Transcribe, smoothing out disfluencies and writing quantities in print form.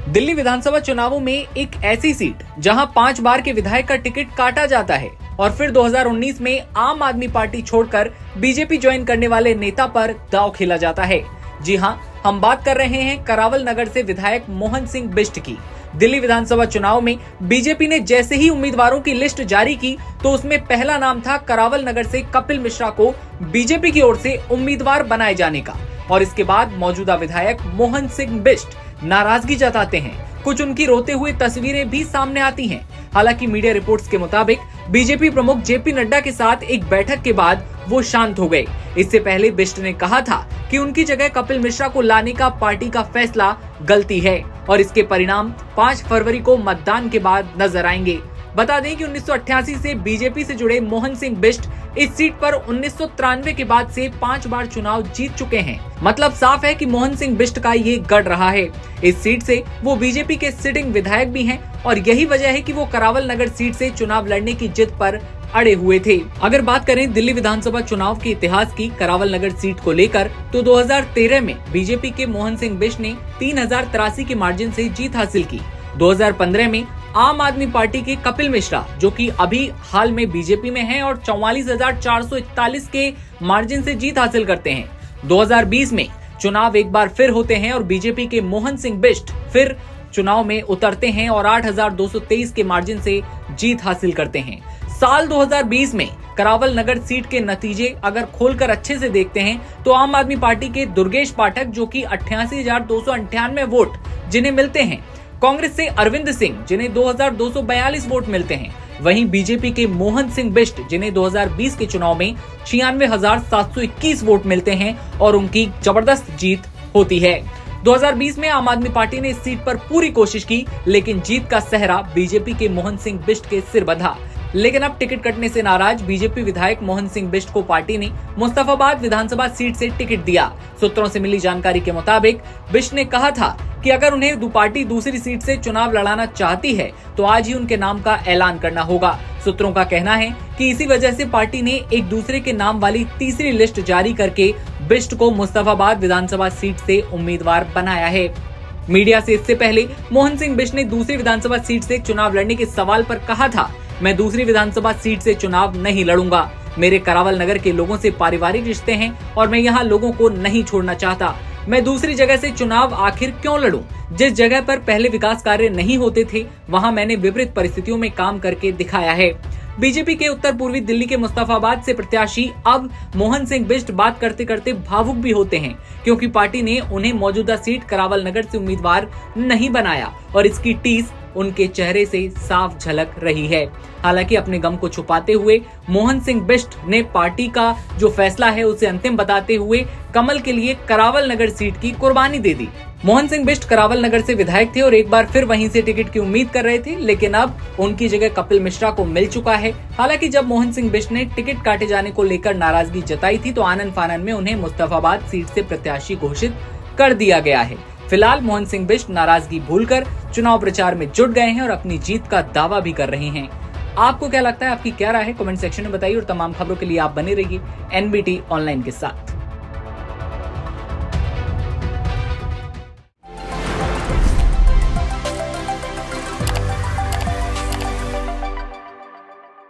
दिल्ली विधानसभा चुनावों में एक ऐसी सीट जहां 5 बार के विधायक का टिकट काटा जाता है और फिर 2019 में आम आदमी पार्टी छोड़कर बीजेपी ज्वाइन करने वाले नेता पर दांव खेला जाता है। जी हां, हम बात कर रहे हैं करावल नगर से विधायक मोहन सिंह बिष्ट की। दिल्ली विधानसभा चुनाव में बीजेपी ने जैसे ही उम्मीदवारों की लिस्ट जारी की तो उसमें पहला नाम था करावल नगर से कपिल मिश्रा को बीजेपी की ओर से उम्मीदवार बनाए जाने का। और इसके बाद मौजूदा विधायक मोहन सिंह बिष्ट नाराजगी जताते हैं। कुछ उनकी रोते हुए तस्वीरें भी सामने आती हैं। हालांकि मीडिया रिपोर्ट्स के मुताबिक बीजेपी प्रमुख जेपी नड्डा के साथ एक बैठक के बाद वो शांत हो गए। इससे पहले बिष्ट ने कहा था कि उनकी जगह कपिल मिश्रा को लाने का पार्टी का फैसला गलती है और इसके परिणाम 5 फरवरी को मतदान के बाद नजर आएंगे। बता दें कि 1988 से बीजेपी से जुड़े मोहन सिंह बिष्ट इस सीट पर 1993 के बाद से 5 बार चुनाव जीत चुके हैं। मतलब साफ है कि मोहन सिंह बिष्ट का ये गढ़ रहा है। इस सीट से वो बीजेपी के सिटिंग विधायक भी हैं और यही वजह है कि वो करावल नगर सीट से चुनाव लड़ने की जिद पर अड़े हुए थे। अगर बात करें दिल्ली विधानसभा चुनाव के इतिहास की करावल नगर सीट को लेकर तो 2013 में बीजेपी के मोहन सिंह बिष्ट ने 3083 के मार्जिन से जीत हासिल की। 2015 में आम आदमी पार्टी के कपिल मिश्रा, जो कि अभी हाल में बीजेपी में हैं और 44,441 के मार्जिन से जीत हासिल करते हैं। 2020 में चुनाव एक बार फिर होते हैं और बीजेपी के मोहन सिंह बिष्ट फिर चुनाव में उतरते हैं और 8,223 के मार्जिन से जीत हासिल करते हैं। साल 2020 में करावल नगर सीट के नतीजे अगर खोलकर अच्छे से देखते हैं तो आम आदमी पार्टी के दुर्गेश पाठक, जो कि 88,298 वोट जिन्हें मिलते हैं, कांग्रेस से अरविंद सिंह जिन्हें 2,242 वोट मिलते हैं, वहीं बीजेपी के मोहन सिंह बिष्ट जिन्हें 2020 के चुनाव में 96,721 वोट मिलते हैं और उनकी जबरदस्त जीत होती है। 2020 में आम आदमी पार्टी ने इस सीट पर पूरी कोशिश की, लेकिन जीत का सेहरा बीजेपी के मोहन सिंह बिष्ट के सिर बंधा। लेकिन अब टिकट कटने से नाराज बीजेपी विधायक मोहन सिंह बिष्ट को पार्टी ने मुस्तफाबाद विधानसभा सीट से टिकट दिया। सूत्रों से मिली जानकारी के मुताबिक बिष्ट ने कहा था कि अगर उन्हें पार्टी दूसरी सीट से चुनाव लड़ाना चाहती है तो आज ही उनके नाम का ऐलान करना होगा। सूत्रों का कहना है कि इसी वजह से पार्टी ने एक दूसरे के नाम वाली तीसरी लिस्ट जारी करके बिष्ट को मुस्तफाबाद विधानसभा सीट से उम्मीदवार बनाया है। मीडिया से इससे पहले मोहन सिंह बिष्ट ने दूसरी विधानसभा सीट से चुनाव लड़ने के सवाल पर कहा था, मैं दूसरी विधानसभा सीट से चुनाव नहीं लड़ूंगा। मेरे करावल नगर के लोगों से पारिवारिक रिश्ते हैं और मैं यहाँ लोगों को नहीं छोड़ना चाहता। मैं दूसरी जगह से चुनाव आखिर क्यों लड़ूं? जिस जगह पर पहले विकास कार्य नहीं होते थे वहां मैंने विपरीत परिस्थितियों में काम करके दिखाया है। बीजेपी के उत्तर पूर्वी दिल्ली के मुस्तफाबाद से प्रत्याशी अब मोहन सिंह बिष्ट बात करते करते भावुक भी होते हैं, क्योंकि पार्टी ने उन्हें मौजूदा सीट करावल नगर से उम्मीदवार नहीं बनाया और इसकी टीस उनके चेहरे से साफ झलक रही है। हालांकि अपने गम को छुपाते हुए मोहन सिंह बिष्ट ने पार्टी का जो फैसला है उसे अंतिम बताते हुए कमल के लिए करावल नगर सीट की कुर्बानी दे दी। मोहन सिंह बिष्ट करावल नगर से विधायक थे और एक बार फिर वहीं से टिकट की उम्मीद कर रहे थे, लेकिन अब उनकी जगह कपिल मिश्रा को मिल चुका है। हालांकि जब मोहन सिंह बिष्ट ने टिकट काटे जाने को लेकर नाराजगी जताई थी तो आनन फानन में उन्हें मुस्तफाबाद सीट से प्रत्याशी घोषित कर दिया गया है। फिलहाल मोहन सिंह बिष्ट नाराजगी भूलकर चुनाव प्रचार में जुट गए हैं और अपनी जीत का दावा भी कर रहे हैं। आपको क्या लगता है? आपकी क्या राय है? कमेंट सेक्शन में बताइए और तमाम खबरों के लिए आप बने रहिए एनबीटी ऑनलाइन के साथ।